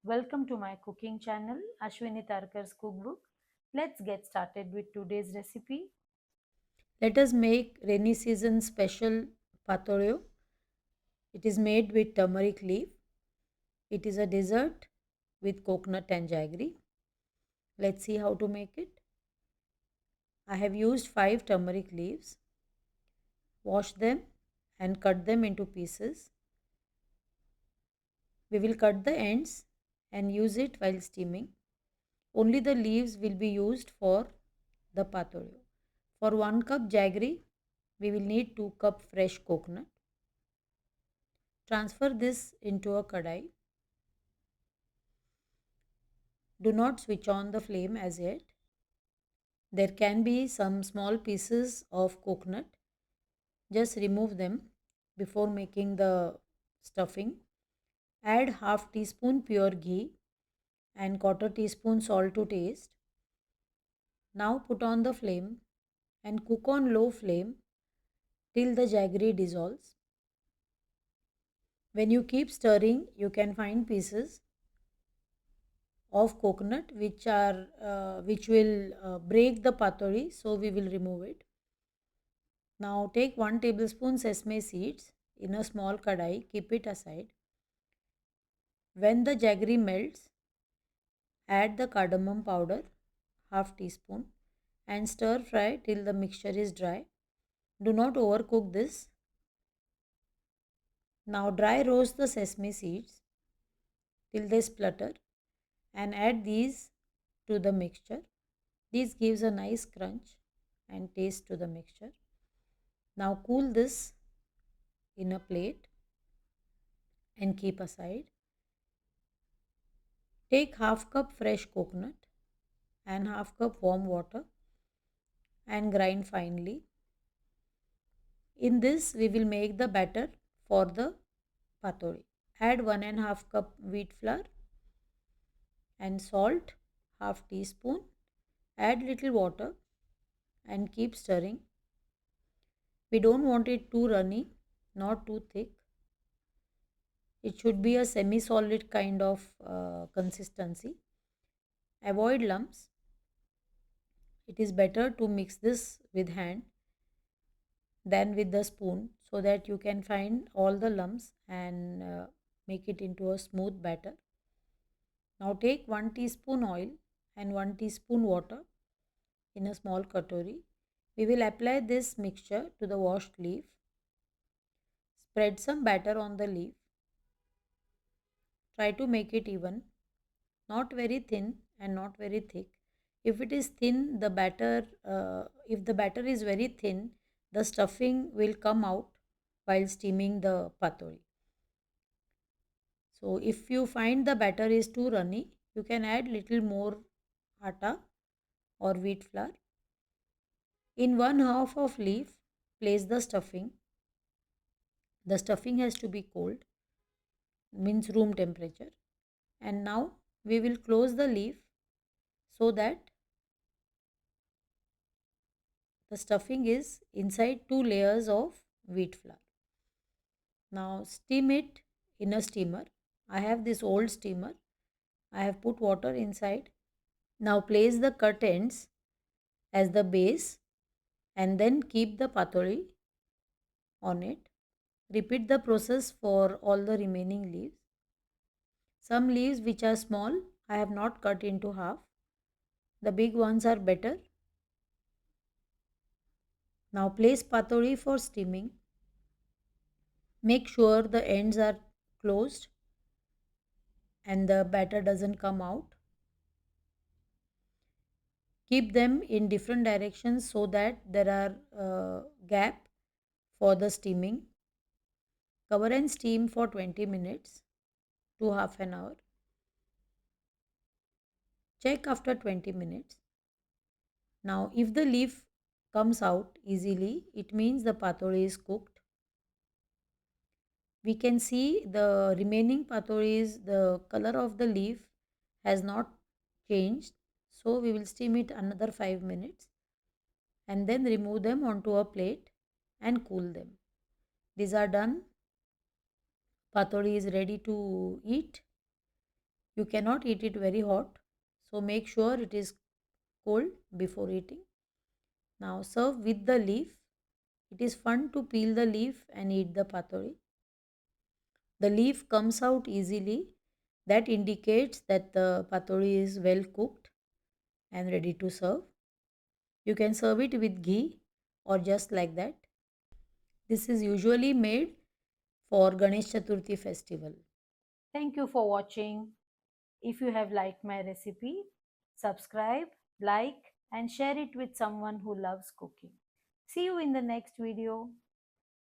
Welcome to my cooking channel, Ashwini Tarkar's cookbook. Let's get started with today's recipe. Let us make rainy season special Patoleo. It is made with turmeric leaf. It is a dessert with coconut and jaggery. Let's see how to make it. I have used 5 turmeric leaves. Wash them and cut them into pieces. We will cut the ends and use it while steaming. Only the leaves will be used for the patoleo. For 1 cup jaggery, we will need 2 cup fresh coconut. Transfer this into a kadai. Do not switch on the flame as yet. There can be some small pieces of coconut. Just remove them before making the stuffing. Add half teaspoon pure ghee and quarter teaspoon salt to taste. Now put on the flame and cook on low flame till the jaggery dissolves. When you keep stirring, you can find pieces of coconut which will break the patori, so we will remove it. Now take 1 tablespoon sesame seeds in a small kadai, keep it aside. When the jaggery melts, add the cardamom powder half teaspoon and stir fry till the mixture is dry. Do not overcook this. Now dry roast the sesame seeds till they splutter and add these to the mixture. This gives a nice crunch and taste to the mixture. Now cool this in a plate and keep aside. Take half cup fresh coconut and half cup warm water and grind finely. In this we will make the batter for the patori. Add 1.5 cup wheat flour and salt half teaspoon. Add little water and keep stirring. We don't want it too runny, not too thick. It should be a semi-solid kind of consistency. Avoid lumps. It is better to mix this with hand than with the spoon so that you can find all the lumps and make it into a smooth batter. Now take 1 teaspoon oil and 1 teaspoon water in a small katori. We will apply this mixture to the washed leaf. Spread some batter on the leaf. Try to make it even, not very thin and not very thick. If it is thin, if the batter is very thin, the stuffing will come out while steaming the patori. So if you find the batter is too runny, you can add little more atta or wheat flour. In 1/2 of leaf, place the stuffing. The stuffing has to be cold, means room temperature. And now we will close the leaf so that the stuffing is inside 2 layers of wheat flour. Now steam it in a steamer. I have this old steamer. I have put water inside. Now place the cut ends as the base and then keep the patori on it. Repeat the process for all the remaining leaves. Some leaves which are small, I have not cut into half. The big ones are better. Now place patori for steaming. Make sure the ends are closed and the batter doesn't come out. Keep them in different directions so that there are gap for the steaming. Cover and steam for 20 minutes to half an hour. Check after 20 minutes. Now if the leaf comes out easily, it means the patori is cooked. We can see the remaining patoris, the color of the leaf has not changed. So we will steam it another 5 minutes and then remove them onto a plate and cool them. These are done. Patori is ready to eat. You cannot eat it very hot, so make sure it is cold before eating. Now serve with the leaf. It is fun to peel the leaf and eat the patoli. The leaf comes out easily. That indicates that the patoli is well cooked and ready to serve. You can serve it with ghee or just like that. This is usually made for Ganesh Chaturthi festival. Thank you for watching. If you have liked my recipe, subscribe, like and share it with someone who loves cooking. See you in the next video.